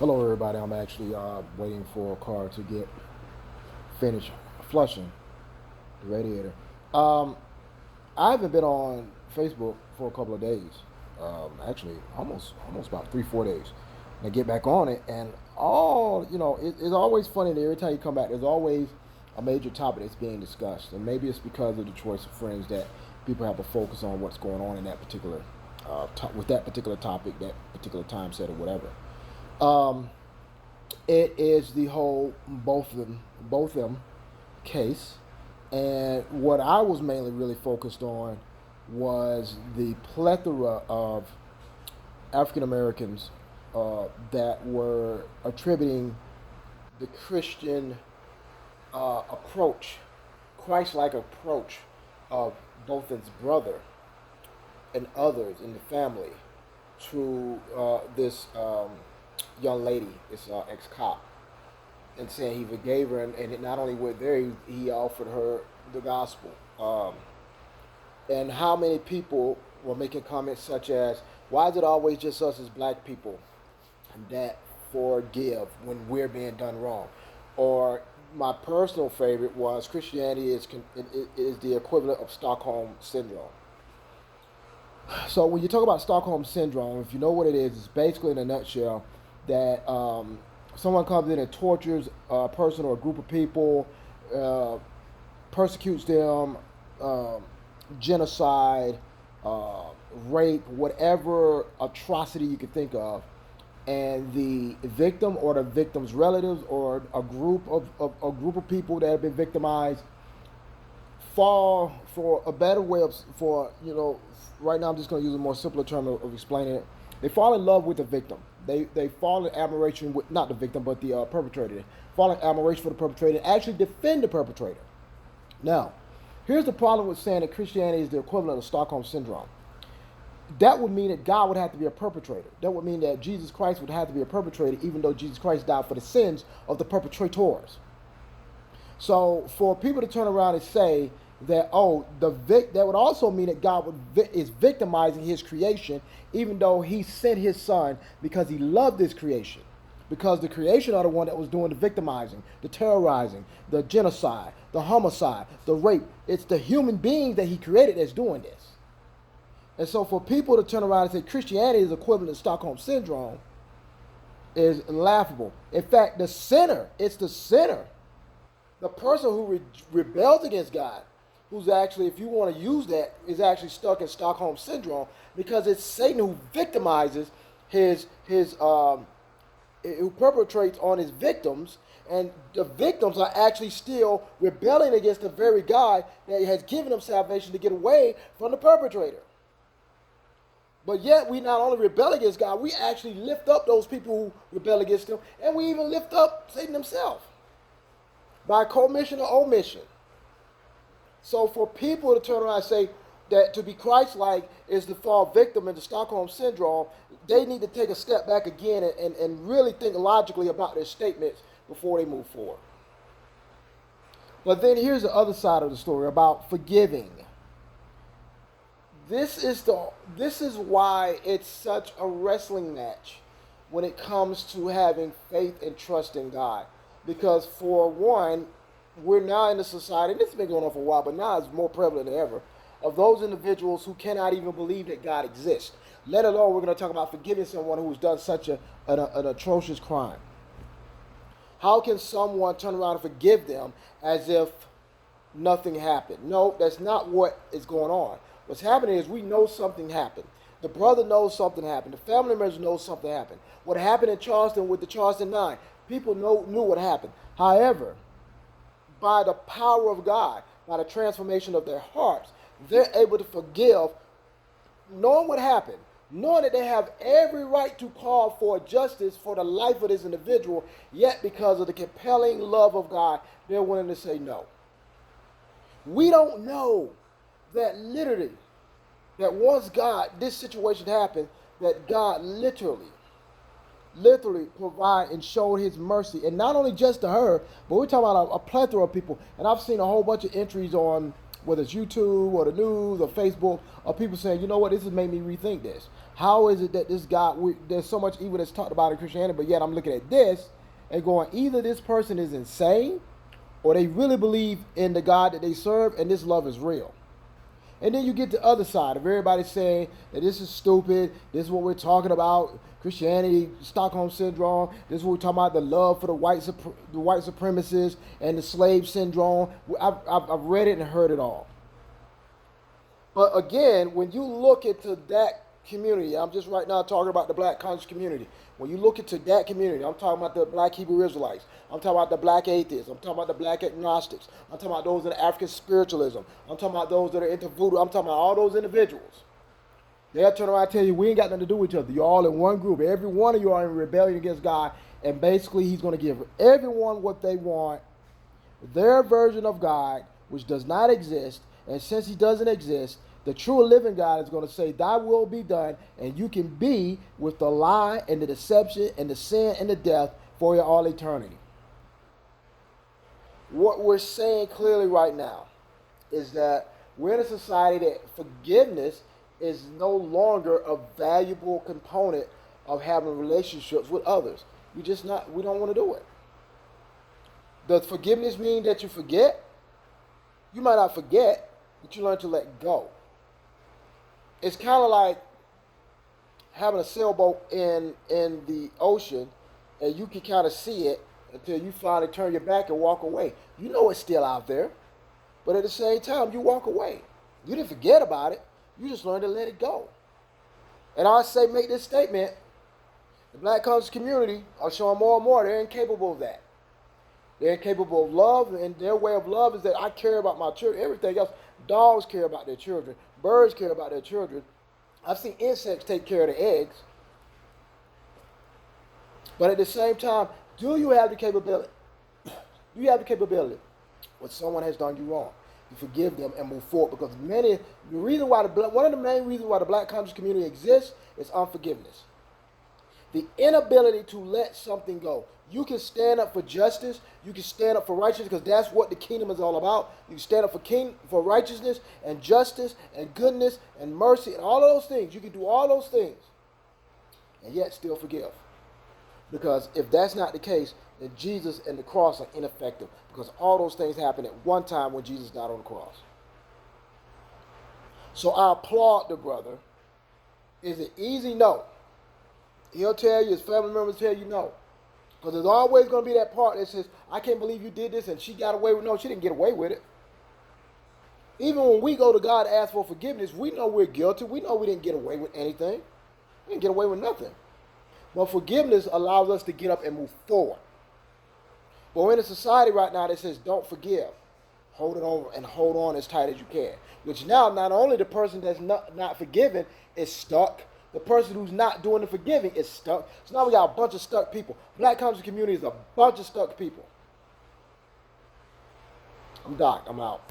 Hello, everybody. I'm actually waiting for a car to get finished flushing the radiator. Um, I haven't been on Facebook for a couple of days. Actually, almost about 3 4 days. And I get back on it, and it's always funny that every time you come back, there's always a major topic that's being discussed, and maybe it's because of the choice of friends that people have to focus on what's going on in that particular with that particular topic, that particular time set, or whatever. Um, it is the whole Botham case, and what I was mainly really focused on was the plethora of African Americans that were attributing the Christian approach, Christ-like approach of Botham's brother and others in the family to this young lady, this ex-cop, and saying he forgave her, and not only were there, he offered her the gospel. And how many people were making comments such as, "Why is it always just us as black people that forgive when we're being done wrong?" Or my personal favorite was Christianity is the equivalent of Stockholm syndrome. So when you talk about Stockholm syndrome, if you know what it is, it's basically in a nutshell that someone comes in and tortures a person or a group of people, uh, persecutes them, um, genocide, uh, rape, whatever atrocity you could think of, and the victim or the victim's relatives or a group of people that have been victimized fall for a better way of for right now I'm just going to use a more simpler term of explaining it. They fall in love with the victim. They fall in admiration with not the victim but the perpetrator. They fall in admiration for the perpetrator and actually defend the perpetrator. Now, here's the problem with saying that Christianity is the equivalent of Stockholm syndrome. That would mean that God would have to be a perpetrator. That would mean that Jesus Christ would have to be a perpetrator, even though Jesus Christ died for the sins of the perpetrators. So for people to turn around and say that, that would also mean that God is victimizing His creation, even though He sent His Son because He loved this creation, because the creation are the one that was doing the victimizing, the terrorizing, the genocide, the homicide, the rape. It's the human beings that He created that's doing this. And so for people to turn around and say Christianity is equivalent to Stockholm syndrome is laughable. In fact, it's the sinner, the person who rebels against God, who's actually, if you want to use that, is actually stuck in Stockholm syndrome, because it's Satan who victimizes who perpetrates on his victims, and the victims are actually still rebelling against the very God that has given them salvation to get away from the perpetrator. But yet we not only rebel against God, we actually lift up those people who rebel against Him, and we even lift up Satan himself by commission or omission. So for people to turn around and say that to be Christ-like is to fall victim into Stockholm syndrome, they need to take a step back again and really think logically about their statements before they move forward. But then here's the other side of the story about forgiving. This is why it's such a wrestling match when it comes to having faith and trust in God. Because for one, we're now in a society, and this has been going on for a while, but now it's more prevalent than ever, of those individuals who cannot even believe that God exists. Let alone we're going to talk about forgiving someone who's done such an atrocious crime. How can someone turn around and forgive them as if nothing happened? No, that's not what is going on. What's happening is we know something happened. The brother knows something happened. The family members know something happened. What happened in Charleston with the Charleston Nine, people knew what happened. However, by the power of God, by the transformation of their hearts, they're able to forgive, knowing what happened, knowing that they have every right to call for justice for the life of this individual, yet because of the compelling love of God, they're willing to say no. We don't know that literally, that once this situation happened, that God literally provide and showed His mercy, and not only just to her, but we're talking about a plethora of people. And I've seen a whole bunch of entries on whether it's YouTube or the news or Facebook, or people saying, you know what, this has made me rethink this. How is it that this guy, there's so much evil that's talked about in Christianity, but yet I'm looking at this and going, either this person is insane or they really believe in the God that they serve and this love is real. And then you get the other side of everybody saying that this is stupid, this is what we're talking about, Christianity, Stockholm Syndrome, this is what we're talking about, the love for the white supremacists and the slave syndrome. I've read it and heard it all. But again, when you look into that community, I'm just right now talking about the black conscious community. When you look into that community, I'm talking about the black Hebrew Israelites. I'm talking about the black atheists. I'm talking about the black agnostics. I'm talking about those that are African spiritualism. I'm talking about those that are into voodoo. I'm talking about all those individuals. They'll turn around and tell you, we ain't got nothing to do with each other. You're all in one group. Every one of you are in rebellion against God. And basically, he's going to give everyone what they want, their version of God, which does not exist. And since he doesn't exist, the true living God is going to say, thy will be done, and you can be with the lie and the deception and the sin and the death for your all eternity. What we're saying clearly right now is that we're in a society that forgiveness is no longer a valuable component of having relationships with others. We don't want to do it. Does forgiveness mean that you forget? You might not forget, but you learn to let go. It's kind of like having a sailboat in the ocean, and you can kind of see it until you finally turn your back and walk away. You know it's still out there, but at the same time, you walk away. You didn't forget about it. You just learned to let it go. And I say, make this statement, the black conscious community are showing more and more they're incapable of that. They're incapable of love, and their way of love is that I care about my children, everything else. Dogs care about their children. Birds care about their children. I've seen insects take care of their eggs. But at the same time, do you have the capability? Do you have the capability when someone has done you wrong to forgive them and move forward? Because one of the main reasons why the black conscious community exists is unforgiveness. The inability to let something go. You can stand up for justice. You can stand up for righteousness, because that's what the kingdom is all about. You can stand up for righteousness and justice and goodness and mercy and all of those things. You can do all those things and yet still forgive. Because if that's not the case, then Jesus and the cross are ineffective, because all those things happened at one time when Jesus died on the cross. So I applaud the brother. Is it easy? No. He'll tell you, his family members tell you no. Because there's always going to be that part that says, I can't believe you did this and she got away with it. No, she didn't get away with it. Even when we go to God to ask for forgiveness, we know we're guilty. We know we didn't get away with anything. We didn't get away with nothing. But forgiveness allows us to get up and move forward. But we're in a society right now that says, don't forgive. Hold it on and hold on as tight as you can. Which now, not only the person that's not forgiven is stuck, the person who's not doing the forgiving is stuck. So now we got a bunch of stuck people. Black conscious community is a bunch of stuck people. I'm Doc. I'm out.